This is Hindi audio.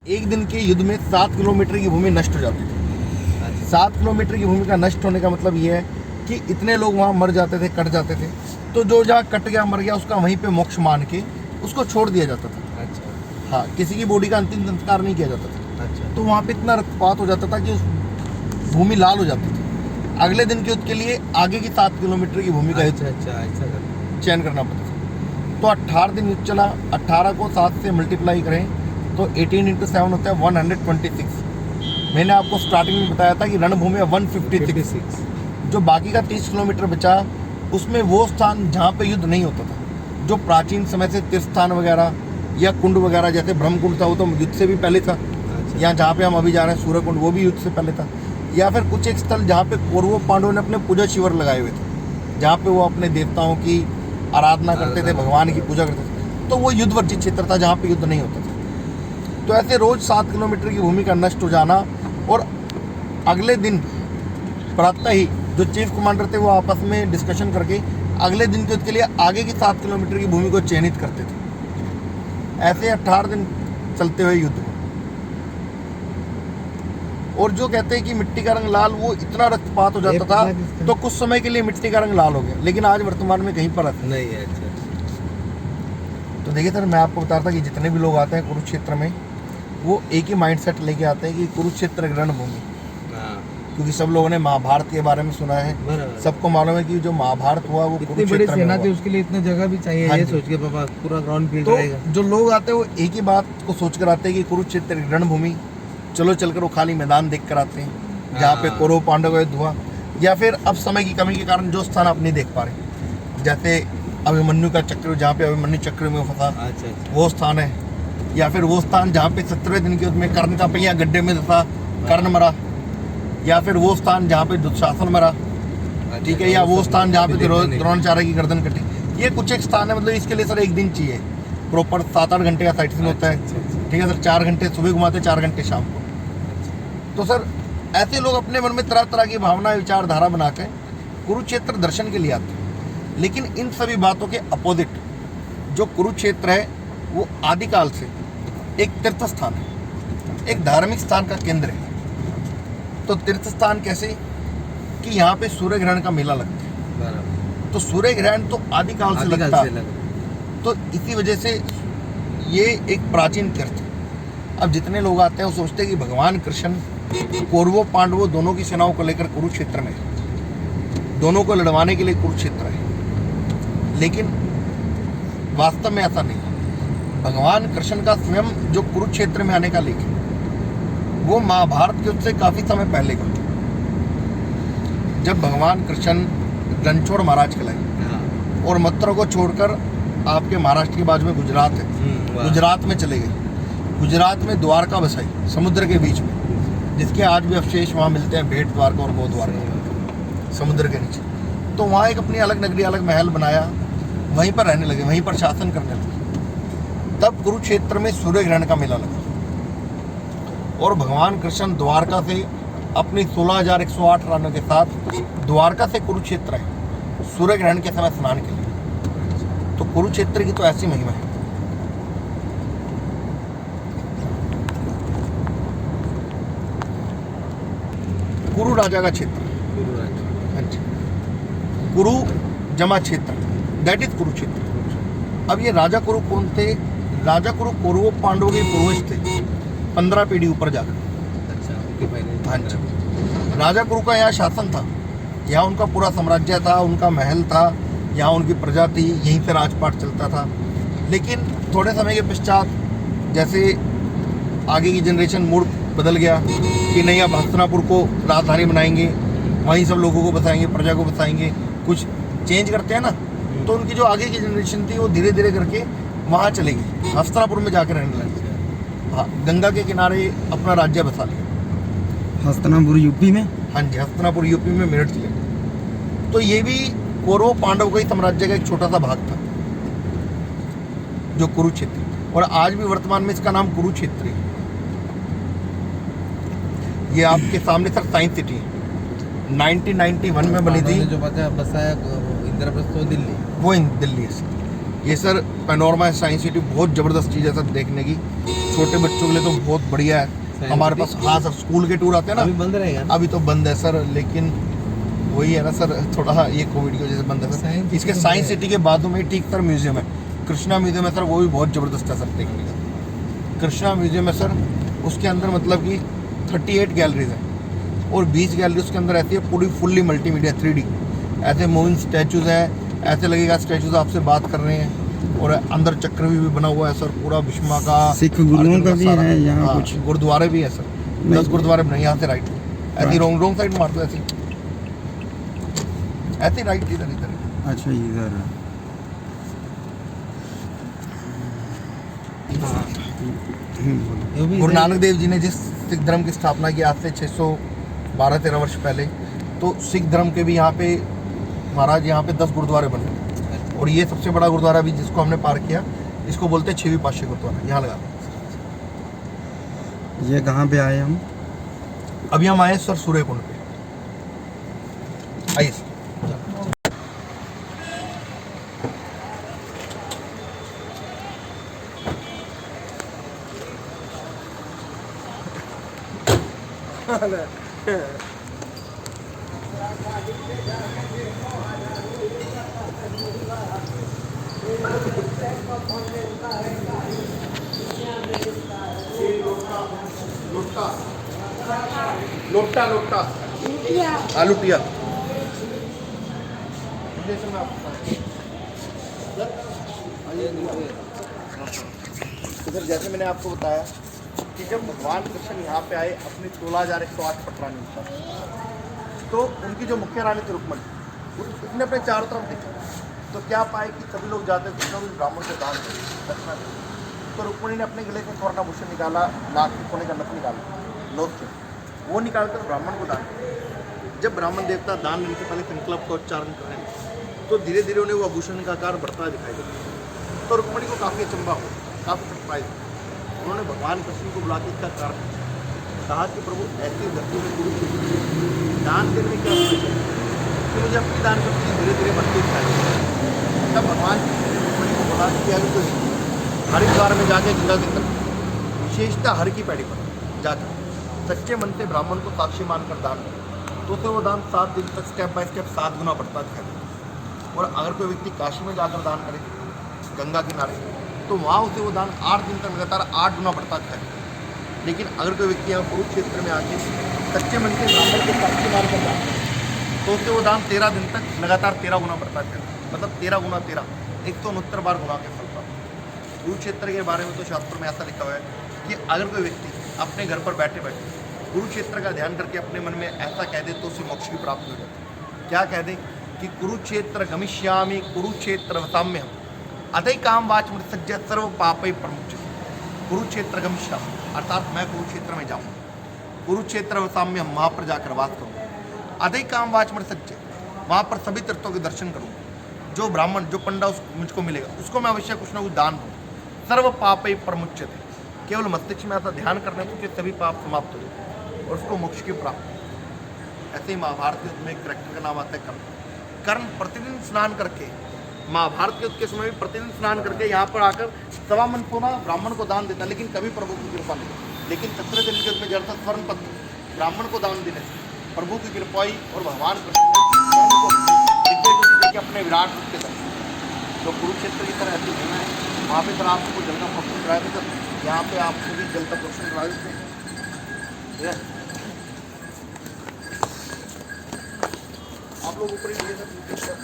एक दिन के युद्ध में 7 किलोमीटर की भूमि नष्ट हो जाती थी। 7 किलोमीटर की भूमि का नष्ट होने का मतलब ये है कि इतने लोग वहाँ मर जाते थे, कट जाते थे। तो जो जहाँ कट गया, मर गया, उसका वहीं पे मोक्ष मान के उसको छोड़ दिया जाता था। अच्छा। हाँ, किसी की बॉडी का अंतिम संस्कार नहीं किया जाता था। अच्छा। तो वहाँ पे इतना रक्तपात हो जाता था कि उस भूमि लाल हो जाती थी। अगले दिन के युद्ध के लिए आगे की 7 किलोमीटर की भूमि का युद्ध चयन करना पड़ता था। तो 18 दिन युद्ध चला। 18 को 7 से मल्टीप्लाई करें तो 18 × 7 होता है 126। मैंने आपको स्टार्टिंग में बताया था कि रणभूमि 156। जो बाकी का 30 किलोमीटर बचा, उसमें वो स्थान जहाँ पे युद्ध नहीं होता था, जो प्राचीन समय से तीर्थ स्थान वगैरह या कुंड वगैरह, जैसे ब्रह्मकुंड था, वो तो युद्ध से भी पहले था। या जहाँ पे हम अभी जा रहे हैं सूर्यकुंड, वो भी युद्ध से पहले था। या फिर कुछ एक स्थल जहाँ पे कौरवों पांडवों ने अपने पूजा शिविर लगाए हुए थे, जहाँ पे वो अपने देवताओं की आराधना करते थे, भगवान की पूजा करते थे, तो वो युद्ध वर्जित क्षेत्र था जहाँ पे युद्ध नहीं होता था। तो ऐसे रोज 7 किलोमीटर की भूमि का नष्ट हो जाना, और अगले दिन प्रातः ही जो चीफ कमांडर थे वो आपस में डिस्कशन करके अगले दिन के युद्ध के लिए आगे की 7 किलोमीटर की भूमि को चयनित करते थे। ऐसे 18 दिन चलते हुए युद्ध। और जो कहते हैं कि मिट्टी का रंग लाल, वो इतना रक्तपात हो जाता था तो कुछ समय के लिए मिट्टी का रंग लाल हो गया, लेकिन आज वर्तमान में कहीं पर नहीं है। तो देखिए सर, मैं आपको बता रहा था कि जितने भी लोग आते हैं कुरुक्षेत्र में, वो एक ही माइंडसेट लेके आते हैं कि कुरुक्षेत्र रणभूमि, क्योंकि सब लोगों ने महाभारत के बारे में सुना है। सबको मालूम है कि जो महाभारत हुआ वो कुरुक्षेत्र में हुआ। उसके लिए इतनी जगह भी चाहिए, ये सोच के पापा पूरा ग्राउंड फील्ड रहेगा। जो लोग आते हैं वो एक ही बात को सोच कर आते हैं कि कुरुक्षेत्र रणभूमि, चलो चलकर वो खाली मैदान देख कर आते हैं जहाँ पे कौरव पांडव का युद्ध हुआ। या फिर अब समय की कमी के कारण जो स्थान आप नहीं देख पा रहे, जैसे अभिमन्यु का चक्र, जहाँ पे अभिमन्यु चक्र में फंसा, वो स्थान है। या फिर वो स्थान जहाँ पे 17वें दिन के युद्ध में कर्ण का पहिया गड्ढे में फंसा, कर्ण मरा। या फिर वो स्थान जहाँ पे दुशासन मरा, ठीक है। या वो स्थान जहाँ पे द्रोणाचार्य की गर्दन कटी। ये कुछ एक स्थान है। मतलब इसके लिए सर एक दिन चाहिए, प्रॉपर 7-8 घंटे का साइट सीन होता है, ठीक है सर। 4 घंटे सुबह घुमाते, 4 घंटे शाम को। तो सर ऐसे लोग अपने मन में तरह तरह की भावना, विचारधारा बनाकर कुरुक्षेत्र दर्शन के लिए आते हैं। लेकिन इन सभी बातों के अपोजिट जो कुरुक्षेत्र है वो आदिकाल से एक तीर्थ स्थान है, एक धार्मिक स्थान का केंद्र है। तो तीर्थ स्थान कैसे कि यहाँ पे सूर्य ग्रहण का मेला लगता है। तो सूर्य ग्रहण तो आदिकाल से लगता है, तो इसी वजह से ये एक प्राचीन तीर्थ है। अब जितने लोग आते हैं वो सोचते हैं कि भगवान कृष्ण कौरवों पांडवों दोनों की सेनाओं को लेकर कुरुक्षेत्र में, दोनों को लड़वाने के लिए कुरुक्षेत्र है, लेकिन वास्तव में ऐसा नहीं है। भगवान कृष्ण का स्वयं जो कुरुक्षेत्र में आने का लेख है वो महाभारत के युद्ध से काफी समय पहले का, जब भगवान कृष्ण रणछोड़ महाराज कहलाए और मथुरा को छोड़कर आपके महाराष्ट्र के बाजू में गुजरात है, गुजरात में चले गए। गुजरात में द्वारका बसाई समुद्र के बीच में, जिसके आज भी अवशेष वहाँ मिलते हैं, भेट द्वारका और गो द्वारका, समुद्र के नीचे। तो वहाँ एक अपनी अलग नगरी, अलग महल बनाया, वहीं पर रहने लगे, वहीं पर शासन करने लगे। तब कुरुक्षेत्र में सूर्य ग्रहण का मेला लगा और भगवान कृष्ण द्वारका से अपनी 16,108 रानियों के साथ द्वारका से कुरुक्षेत्र है सूर्य ग्रहण के समय स्नान के लिए। तो कुरुक्षेत्र की तो ऐसी महिमा है। कुरु राजा का क्षेत्र, कुरु जमा क्षेत्र, दैट इज कुरुक्षेत्र। अब ये राजा कुरु कौन थे? राजा कुरु कौरवों पांडवों के पूर्वज थे, 15 पीढ़ी ऊपर जाकर। हाँ जी, राजा कुरु का यहाँ शासन था, यहाँ उनका पूरा साम्राज्य था, उनका महल था, यहाँ उनकी प्रजा थी, यहीं से राजपाट चलता था। लेकिन थोड़े समय के पश्चात जैसे आगे की जनरेशन मूड बदल गया कि नहीं, अब हस्तिनापुर को राजधानी बनाएंगे, वहीं सब लोगों को बसाएंगे, प्रजा को बसाएंगे, कुछ चेंज करते हैं ना। तो उनकी जो आगे की जनरेशन थी वो धीरे धीरे करके वहाँ चले गए, हस्तिनापुर में जाकर रहने लगे। हाँ, गंगा के किनारे अपना राज्य बसा लिया। हस्तिनापुर यूपी में? हाँ जी, हस्तिनापुर यूपी में, मेरठ जिले में। तो ये भी कौरव पांडव का ही साम्राज्य का एक छोटा सा भाग था, जो कुरुक्षेत्र, और आज भी वर्तमान में इसका नाम कुरुक्षेत्र है। ये आपके सामने सर साइंस सिटी है, 1991 में बनी थी। जो बसाया इंद्रप्रस्थ, दिल्ली, वो दिल्ली है। ये सर पैनोरमा साइंस सिटी बहुत ज़बरदस्त चीज़ है सर देखने की, छोटे बच्चों के लिए तो बहुत बढ़िया है। हमारे पास हाँ सर स्कूल के टूर आते हैं ना, अभी बंद रहेगा ना? अभी तो बंद है सर, लेकिन वही है ना सर, थोड़ा ये कोविड की वजह से बंद है सर। इसके साइंस सिटी के बाजू में ठीक सर म्यूजियम है, कृष्णा म्यूजियम है सर, वो भी बहुत ज़बरदस्त है सर देखने का। कृष्णा म्यूजियम है सर, उसके अंदर मतलब कि 38 गैलरीज हैं और 20 गैलरी उसके अंदर रहती है पूरी फुल्ली मल्टीमीडिया 3D, ऐसे मूविंग स्टैचूज़ हैं, ऐसे लगेगा स्टैचूज आपसे बात कर रहे हैं। और अंदर चक्र भी बना हुआ है सर, पूरा भीष्मा का, सिख गुरुओं का भी है यहाँ कुछ गुरुद्वारे भी है सर, 10 गुरुद्वारे बने यहाँ से राइट, ऐसी रोंग साइड मार दो, ऐसी ऐसे राइट इधर इधर। अच्छा इधर गुरु नानक देव जी ने जिस सिख धर्म की स्थापना की आज से 612-13 वर्ष पहले, तो सिख धर्म के भी यहाँ पे महाराज यहाँ पे 10 गुरुद्वारे बने, और ये सबसे बड़ा गुरुद्वारा भी जिसको हमने पार किया, इसको बोलते हैं 6वीं पातशाही गुरुद्वारा, यहाँ लगा। ये कहाँ पे आए हम? अभी हम आए सर सूर्यकुंड पे, आइए सर। लोटा लोटा आलू टिया। सर जैसे मैंने आपको बताया कि जब भगवान कृष्ण यहाँ पे आए अपनी 16,108 पटरानी पर, तो उनकी जो मुख्य रानी थी रुक्मणी, उसने अपने चारों तरफ देखा, तो क्या पाए कि सभी लोग जाते कुछ ना कुछ ब्राह्मण को दान करें, दक्षिणा दें। तो रुक्मणी ने अपने गले से स्वर्णाभूषण निकाला, नाक के कोने का नथ निकाला, नोक से वो निकालकर ब्राह्मण को दान किया। जब ब्राह्मण देवता दान देने से पहले संकल्प का उच्चारण करें, तो धीरे धीरे उन्हें वो आभूषण का आकार बढ़ता दिखाई देता। तो रुक्मणी को काफ़ी अचंभा हो, काफ़ी सरप्राइज। उन्होंने भगवान कृष्ण को बुला के इसका कारण कहा कि प्रभु ऐसी धरती में गुरु दान देने में क्या सोचा कि मुझे अपनी दान करती धीरे धीरे बढ़ती दिखाई। तब भगवान रुक्मणी को बोला कि अभी तो हरिद्वार में जाके गंगा के तट, विशेषता हर की पैड़ी पर जाकर सच्चे मन से ब्राह्मण को साक्षी मानकर दान करें, तो उसे वो दान 7 दिन तक स्टेप बाय स्टेप 7 गुना बढ़ता दिखाई देता। और अगर कोई व्यक्ति काशी में जाकर दान करे गंगा किनारे, तो वहाँ उसे वो दान 8 दिन तक लगातार 8 गुना बढ़ता दिखाई देता। लेकिन अगर कोई व्यक्ति यहाँ कुरुक्षेत्र में आके सच्चे मन से ब्राह्मण को साक्षी मानकर दान करे, तो उसे वो दान 13 दिन तक लगातार 13 गुना बढ़ता दिखाई देता। मतलब 13 गुना 13 169 बार गुना के फल पाता। कुरुक्षेत्र के बारे में तो शास्त्रों में ऐसा लिखा हुआ है कि अगर कोई व्यक्ति अपने घर पर बैठे बैठे कुरुक्षेत्र का ध्यान करके अपने मन में ऐसा कह दे, तो उसे मोक्ष की प्राप्ति हो जाती है। क्या कह दे कि कुरुक्षेत्र गमिष्यामि कुरुक्षेत्र वसाम्यहम् अदैकाम वाच मृत्सज्ज सर्व पापै प्रमुच्यते। कुरुक्षेत्र गमिष्यामि अर्थात मैं कुरुक्षेत्र में जाऊँ, कुरुक्षेत्र वसाम्यहम् वहाँ पर जाकर वास करूँ, अदैकाम वाच मृत्सज्ज वहाँ पर सभी तीर्थों के दर्शन करूँ, जो ब्राह्मण जो पंडा मुझको मिलेगा उसको मैं अवश्य कुछ ना कुछ दान दूँ, सर्व पापै प्रमुच्यते। केवल मस्तिष्क में ऐसा ध्यान करने से उसके सभी पाप समाप्त हो जाते और उसको मोक्ष की प्राप्ति। ऐसे ही महाभारत युद्ध में एक कैरेक्टर का नाम आता है कर्ण। कर्ण प्रतिदिन स्नान करके, महाभारत युद्ध के समय भी प्रतिदिन स्नान करके यहाँ पर आकर 1.25 मन सोना ब्राह्मण को दान देता, लेकिन कभी प्रभु की कृपा नहीं। लेकिन 17 दिन के युद्ध में जड़ स्वर्ण पत्र ब्राह्मण को दान देने से प्रभु की कृपा हुई और भगवान कृष्ण अपने विराट रूप के दर्शन। तो कुरुक्षेत्र की तरह ऐसी महिमा है, वहाँ पे सर आपको जल का प्रोक्षण कराया था सर, यहाँ पे आपको भी जल का प्रोक्षण करा देते हैं। आप लोग ऊपर ही सर।